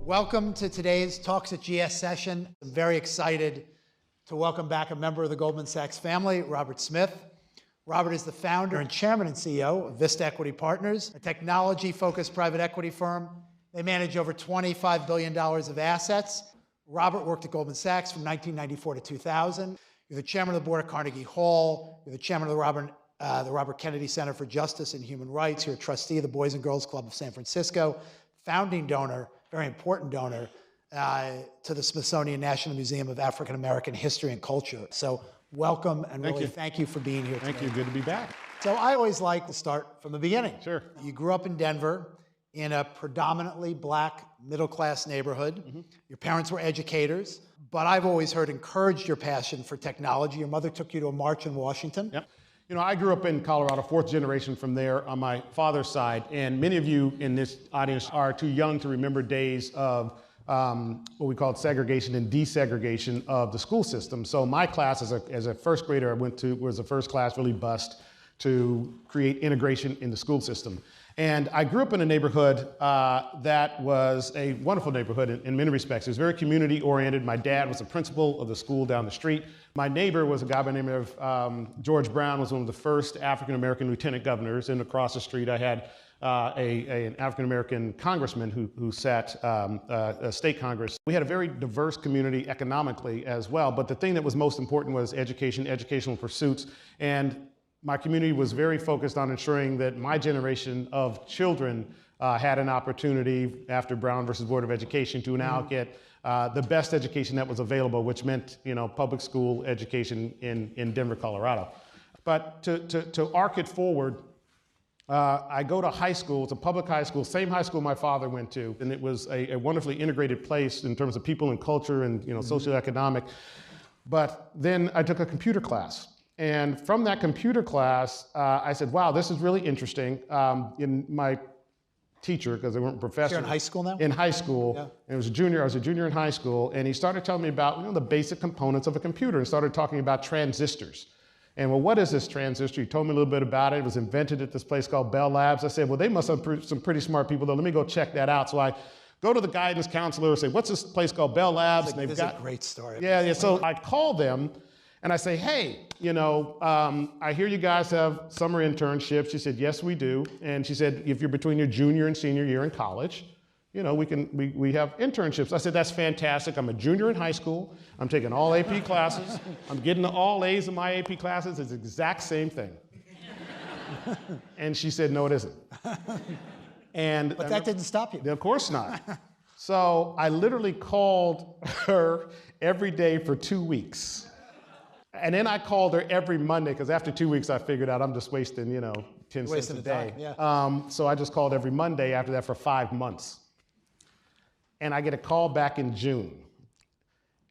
Welcome to today's Talks at GS session. I'm very excited to welcome back a member of the Goldman Sachs family, Robert Smith. Robert is the founder and chairman and CEO of Vista Equity Partners, a technology-focused private equity firm. They manage over $25 billion of assets. Robert worked at Goldman Sachs from 1994 to 2000. You're the chairman of the board at Carnegie Hall. You're the chairman of the Robert Kennedy Center for Justice and Human Rights. You're a trustee of the Boys and Girls Club of San Francisco, founding donor, very important donor, to the Smithsonian National Museum of African American History and Culture. So welcome, and really thank you for being here today. Thank you, good to be back. So I always like to start from the beginning. Sure. You grew up in Denver in a predominantly black middle-class neighborhood. Mm-hmm. Your parents were educators, but I've always heard encouraged your passion for technology. Your mother took you to a march in Washington. Yep. You know, I grew up in Colorado, fourth generation from there on my father's side, and many of you in this audience are too young to remember days of what we called segregation and desegregation of the school system. So my class as a first grader I went to was the first class really bust to create integration in the school system. And I grew up in a neighborhood that was a wonderful neighborhood in many respects. It was very community oriented. My dad was the principal of the school down the street. My neighbor was a guy by the name of George Brown, was one of the first African-American lieutenant governors. And across the street I had an African-American congressman who sat a state congress. We had a very diverse community economically as well, but the thing that was most important was education, educational pursuits, and my community was very focused on ensuring that my generation of children had an opportunity after Brown versus Board of Education to now get the best education that was available, which meant, you know, public school education in Denver, Colorado. But to arc it forward, I go to high school. It's a public high school, same high school my father went to, and it was a wonderfully integrated place in terms of people and culture and, you know, socioeconomic. But then I took a computer class. And from that computer class, I said, wow, this is really interesting. In my teacher, because they weren't professors. You're in high school now? In high school. Yeah. And I was a junior in high school, and he started telling me about, you know, the basic components of a computer and started talking about transistors. And well, what is this transistor? He told me a little bit about it. It was invented at this place called Bell Labs. I said, well, they must have some pretty smart people though. Let me go check that out. So I go to the guidance counselor and say, what's this place called Bell Labs? Like, and this is a great story. Yeah. So I call them and I say, hey, you know, I hear you guys have summer internships. She said, yes, we do. And she said, if you're between your junior and senior year in college, you know, we have internships. I said, that's fantastic. I'm a junior in high school. I'm taking all AP classes. I'm getting the all A's in my AP classes. It's the exact same thing. And she said, no, it isn't. But that didn't stop you. Of course not. So I literally called her every day for 2 weeks. And then I called her every Monday, because after 2 weeks I figured out I'm just wasting, you know, 10 cents a day. So I just called every Monday after that for 5 months. And I get a call back in June.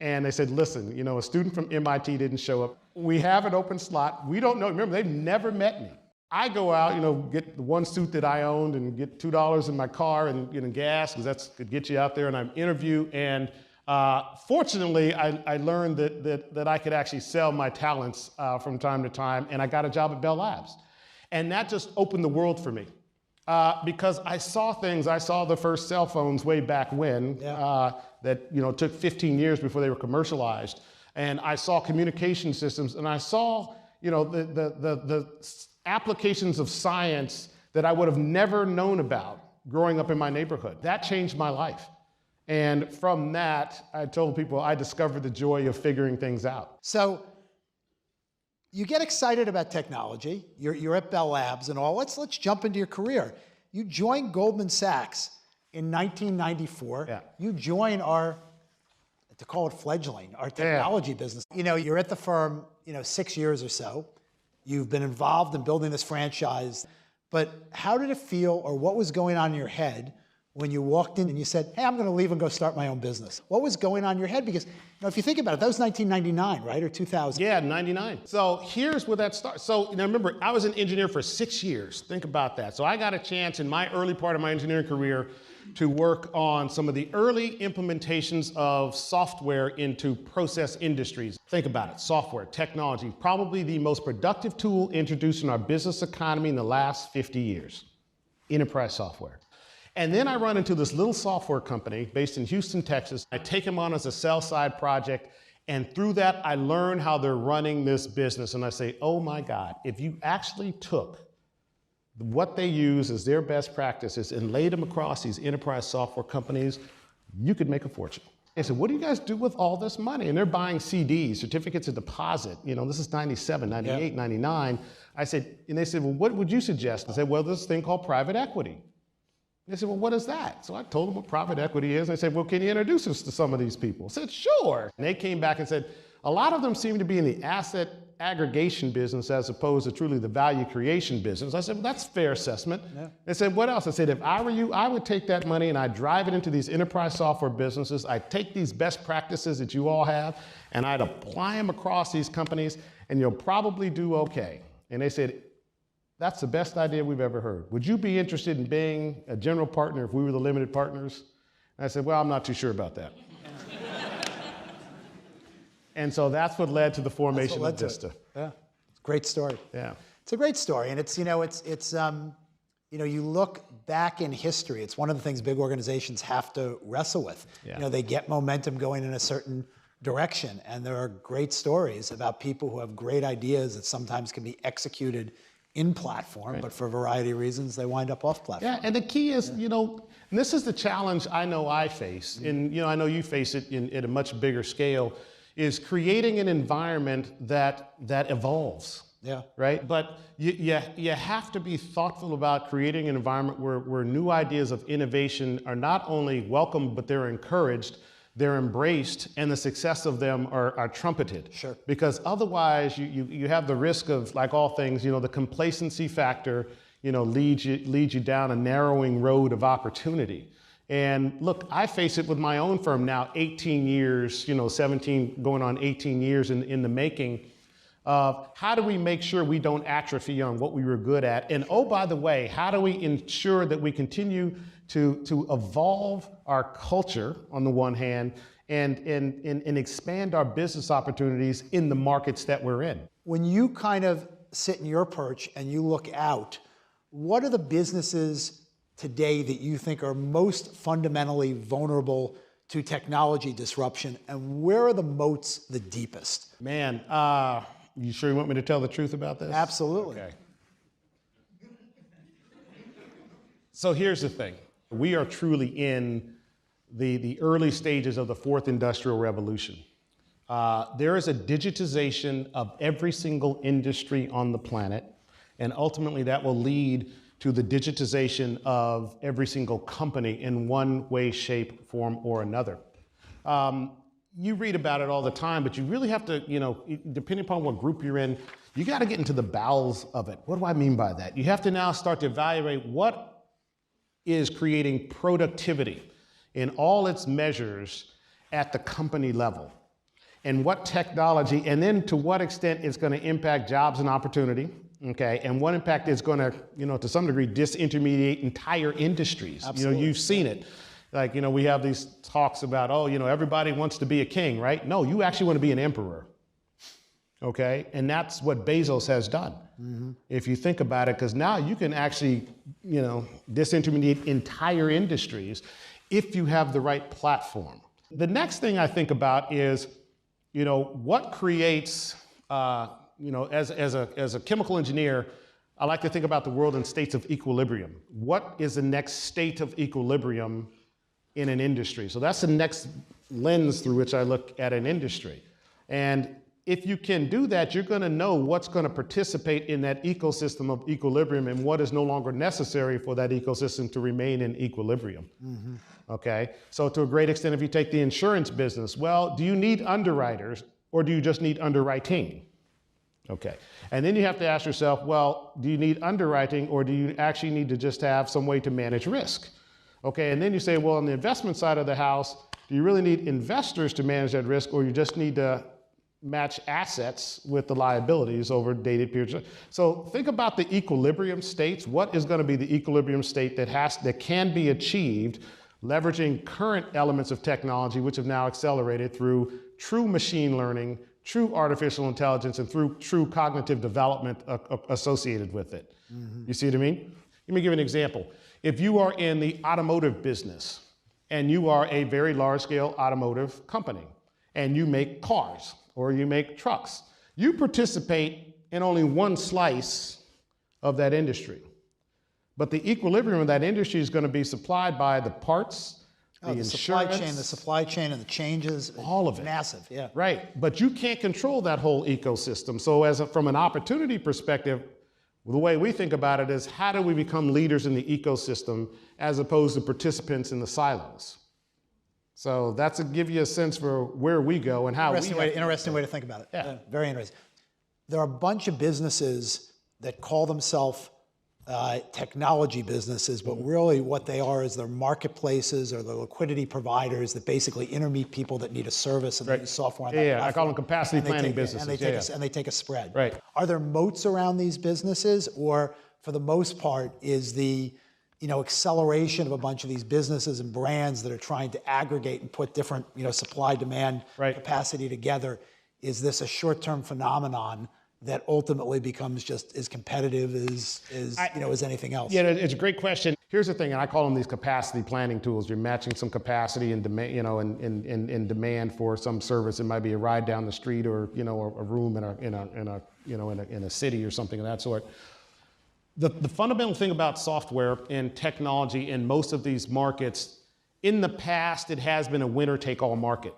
And they said, listen, you know, a student from MIT didn't show up. We have an open slot. We don't know. Remember, they've never met me. I go out, you know, get the one suit that I owned and get $2 in my car and, you know, gas, because that's could get you out there, and I interview. And fortunately, I learned that I could actually sell my talents from time to time, and I got a job at Bell Labs. And that just opened the world for me. Because I saw things. I saw the first cell phones way back when that, you know, took 15 years before they were commercialized. And I saw communication systems, and I saw, you know, the applications of science that I would have never known about growing up in my neighborhood. That changed my life. And from that, I told people I discovered the joy of figuring things out. So you get excited about technology. You're at Bell Labs and all. Let's jump into your career. You joined Goldman Sachs in 1994. Yeah. You join our, to call it fledgling, our technology business. You know, you're at the firm, you know, 6 years or so. You've been involved in building this franchise. But how did it feel, or what was going on in your head when you walked in and you said, hey, I'm going to leave and go start my own business? What was going on in your head? Because, you know, if you think about it, that was 1999, right, or 2000? Yeah, 99. So here's where that starts. So now remember, I was an engineer for 6 years. Think about that. So I got a chance in my early part of my engineering career to work on some of the early implementations of software into process industries. Think about it, software, technology, probably the most productive tool introduced in our business economy in the last 50 years, enterprise software. And then I run into this little software company based in Houston, Texas. I take them on as a sell-side project, and through that, I learn how they're running this business. And I say, oh my God, if you actually took what they use as their best practices and laid them across these enterprise software companies, you could make a fortune. They said, what do you guys do with all this money? And they're buying CDs, certificates of deposit. This is 97, 98, 99. I said, and they said, well, what would you suggest? I said, well, this thing called private equity. They said, well, what is that? So I told them what private equity is. And they said, well, can you introduce us to some of these people? I said, sure. And they came back and said, a lot of them seem to be in the asset aggregation business as opposed to truly the value creation business. I said, well, that's a fair assessment. Yeah. They said, what else? I said, if I were you, I would take that money and I'd drive it into these enterprise software businesses. I'd take these best practices that you all have and I'd apply them across these companies and you'll probably do okay. And they said, that's the best idea we've ever heard. Would you be interested in being a general partner if we were the limited partners? And I said, well, I'm not too sure about that. And so that's what led to the formation of Vista. Yeah, it's a great story. Yeah, it's a great story, and it's you look back in history. It's one of the things big organizations have to wrestle with. Yeah. They get momentum going in a certain direction, and there are great stories about people who have great ideas that sometimes can be executed in platform, right, but for a variety of reasons they wind up off platform. Yeah, and the key is, and this is the challenge I know I face, and I know you face it at a much bigger scale, is creating an environment that evolves. Yeah. Right? But you have to be thoughtful about creating an environment where new ideas of innovation are not only welcomed, but they're encouraged, they're embraced, and the success of them are trumpeted. Sure. Because otherwise you have the risk of, like all things, the complacency factor, leads you down a narrowing road of opportunity. And look, I face it with my own firm now, 18 years, 17 going on 18 years in the making of how do we make sure we don't atrophy on what we were good at? And oh, by the way, how do we ensure that we continue to evolve our culture on the one hand and expand our business opportunities in the markets that we're in? When you kind of sit in your perch and you look out, what are the businesses today that you think are most fundamentally vulnerable to technology disruption, and where are the moats the deepest? Man, you sure you want me to tell the truth about this? Absolutely. Okay. So here's the thing. We are truly in the early stages of the fourth industrial revolution. There is a digitization of every single industry on the planet, and ultimately that will lead to the digitization of every single company in one way, shape, form, or another. You read about it all the time, but you really have to, depending upon what group you're in, you got to get into the bowels of it. What do I mean by that? You have to now start to evaluate what is creating productivity in all its measures at the company level, and what technology, and then to what extent it's going to impact jobs and opportunity. Okay, and what impact is going to, to some degree, disintermediate entire industries. Absolutely. You've seen it. Like, we have these talks about, everybody wants to be a king, right? No, you actually want to be an emperor. Okay, and that's what Bezos has done. Mm-hmm. If you think about it, because now you can actually, disintermediate entire industries if you have the right platform. The next thing I think about is, what creates, as a chemical engineer, I like to think about the world in states of equilibrium. What is the next state of equilibrium in an industry? So that's the next lens through which I look at an industry. And if you can do that, you're going to know what's going to participate in that ecosystem of equilibrium and what is no longer necessary for that ecosystem to remain in equilibrium. Mm-hmm. Okay? So to a great extent, if you take the insurance business, well, do you need underwriters or do you just need underwriting? Okay, and then you have to ask yourself, well, do you need underwriting or do you actually need to just have some way to manage risk? Okay, and then you say, well, on the investment side of the house, do you really need investors to manage that risk or you just need to match assets with the liabilities over dated periods? So think about the equilibrium states. What is going to be the equilibrium state that can be achieved leveraging current elements of technology, which have now accelerated through true machine learning, true artificial intelligence, and through true cognitive development associated with it. Mm-hmm. You see what I mean? Let me give you an example. If you are in the automotive business and you are a very large-scale automotive company and you make cars or you make trucks, you participate in only one slice of that industry. But the equilibrium of that industry is going to be supplied by the parts, the insurance, the supply chain and the changes. all of it. Massive, yeah. Right, but you can't control that whole ecosystem. So from an opportunity perspective, the way we think about it is how do we become leaders in the ecosystem as opposed to participants in the silos? So that's to give you a sense for where we go and how Interesting way to think about it. Yeah. Very interesting. There are a bunch of businesses that call themselves technology businesses, but really what they are is they're marketplaces or they're liquidity providers that basically intermeet people that need a service and they use software on that platform. I call them capacity planning businesses. And they take a spread. Right. Are there moats around these businesses, or for the most part is the acceleration of a bunch of these businesses and brands that are trying to aggregate and put different supply demand capacity together, is this a short-term phenomenon that ultimately becomes just as competitive as anything else? Yeah, it's a great question. Here's the thing, and I call them these capacity planning tools. You're matching some capacity and demand, in demand for some service. It might be a ride down the street, or a room in a city or something of that sort. The fundamental thing about software and technology in most of these markets, in the past, it has been a winner-take-all market.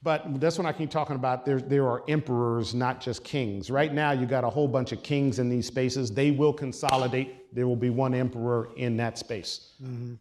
But that's what I keep talking about. There are emperors, not just kings. Right now, you got a whole bunch of kings in these spaces. They will consolidate. There will be one emperor in that space,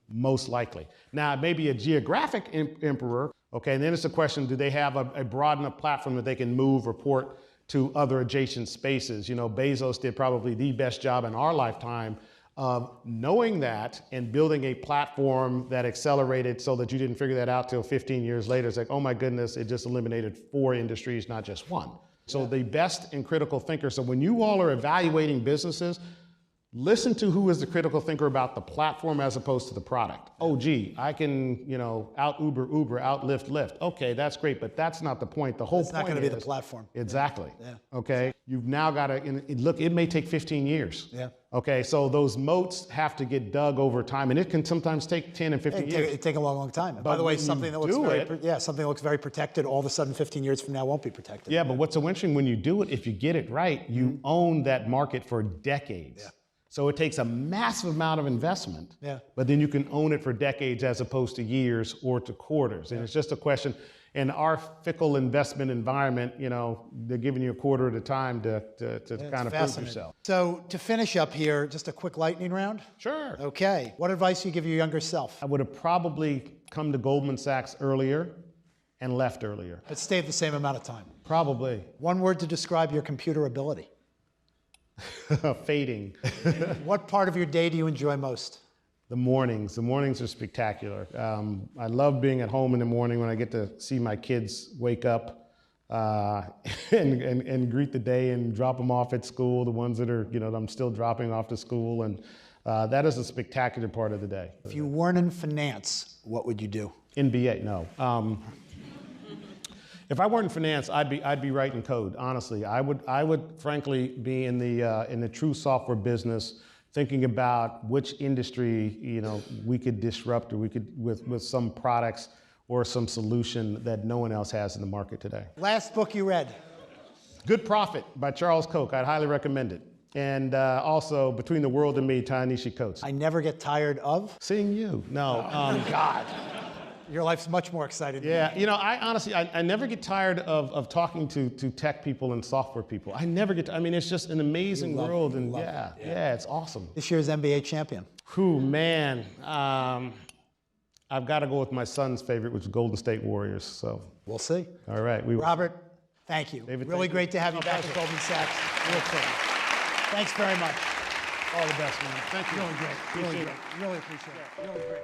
most likely. Now, it may be a geographic emperor, okay, and then it's a question, do they have a broad enough platform that they can move, report to other adjacent spaces? Bezos did probably the best job in our lifetime of knowing that and building a platform that accelerated so that you didn't figure that out till 15 years later. It's like, oh my goodness, it just eliminated 4 industries, not just one. So the best and critical thinker. So when you all are evaluating businesses, listen to who is the critical thinker about the platform as opposed to the product. Oh, gee, I can, out Uber, out Lyft. Okay, that's great, but that's not the point. The whole point is... It's not going to be the platform. Exactly. Yeah. Okay? You've now got to... Look, it may take 15 years. Yeah. Okay, so those moats have to get dug over time, and it can sometimes take 10 and 15 years. It take a long time. And by the way, something that looks very protected, all of a sudden 15 years from now won't be protected. Yeah, but what's so interesting, when you do it, if you get it right, you own that market for decades. Yeah. So it takes a massive amount of investment, but then you can own it for decades as opposed to years or to quarters. And it's just a question, in our fickle investment environment, they're giving you a quarter at a time to kind of prove yourself. So to finish up here, just a quick lightning round? Sure. Okay. What advice do you give your younger self? I would have probably come to Goldman Sachs earlier and left earlier. But stayed the same amount of time? Probably. One word to describe your computer ability? Fading. What part of your day do you enjoy most? The mornings. The mornings are spectacular. I love being at home in the morning when I get to see my kids wake up and greet the day and drop them off at school, the ones that are, I'm still dropping off to school. And that is a spectacular part of the day. If you weren't in finance, what would you do? NBA, no. If I weren't in finance, I'd be writing code. Honestly, I would frankly be in the true software business, thinking about which industry we could disrupt, or we could with some products or some solution that no one else has in the market today. Last book you read? Good Profit by Charles Koch. I'd highly recommend it. And also Between the World and Me, Ta-Nehisi Coates. I never get tired of seeing you. No. God. Your life's much more exciting. Yeah, I honestly, I never get tired of talking to tech people and software people. I never get, it's just an amazing world, and yeah, it's awesome. This year's NBA champion. Whew, man. I've got to go with my son's favorite, which is Golden State Warriors, so. We'll see. All right. Robert, thank you. David, really great to have you back at Goldman Sachs. Real pleasure. Thanks very much. All the best, man. Thank you. Really great. Really appreciate it. Really great.